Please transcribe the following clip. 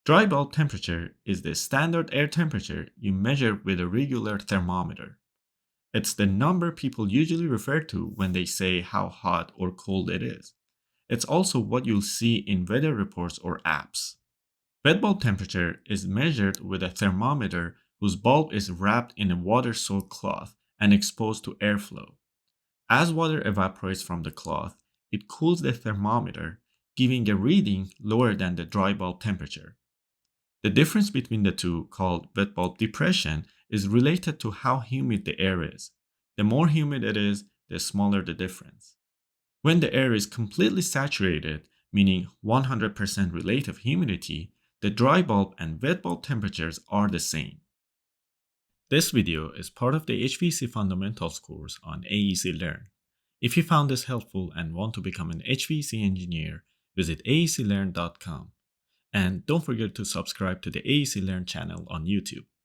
Dry bulb temperature is the standard air temperature you measure with a regular thermometer. It's the number people usually refer to when they say how hot or cold it is. It's also what you'll see in weather reports or apps. Wet bulb temperature is measured with a thermometer whose bulb is wrapped in a water soaked cloth and exposed to airflow. As water evaporates from the cloth, it cools the thermometer, giving a reading lower than the dry bulb temperature. The difference between the two, called wet bulb depression, is related to how humid the air is. The more humid it is, the smaller the difference. When the air is completely saturated, meaning 100% relative humidity, the dry bulb and wet bulb temperatures are the same. This video is part of the HVAC Fundamentals course on AEC Learn. If you found this helpful and want to become an HVAC engineer, visit aeclearn.com. And don't forget to subscribe to the AEC Learn channel on YouTube.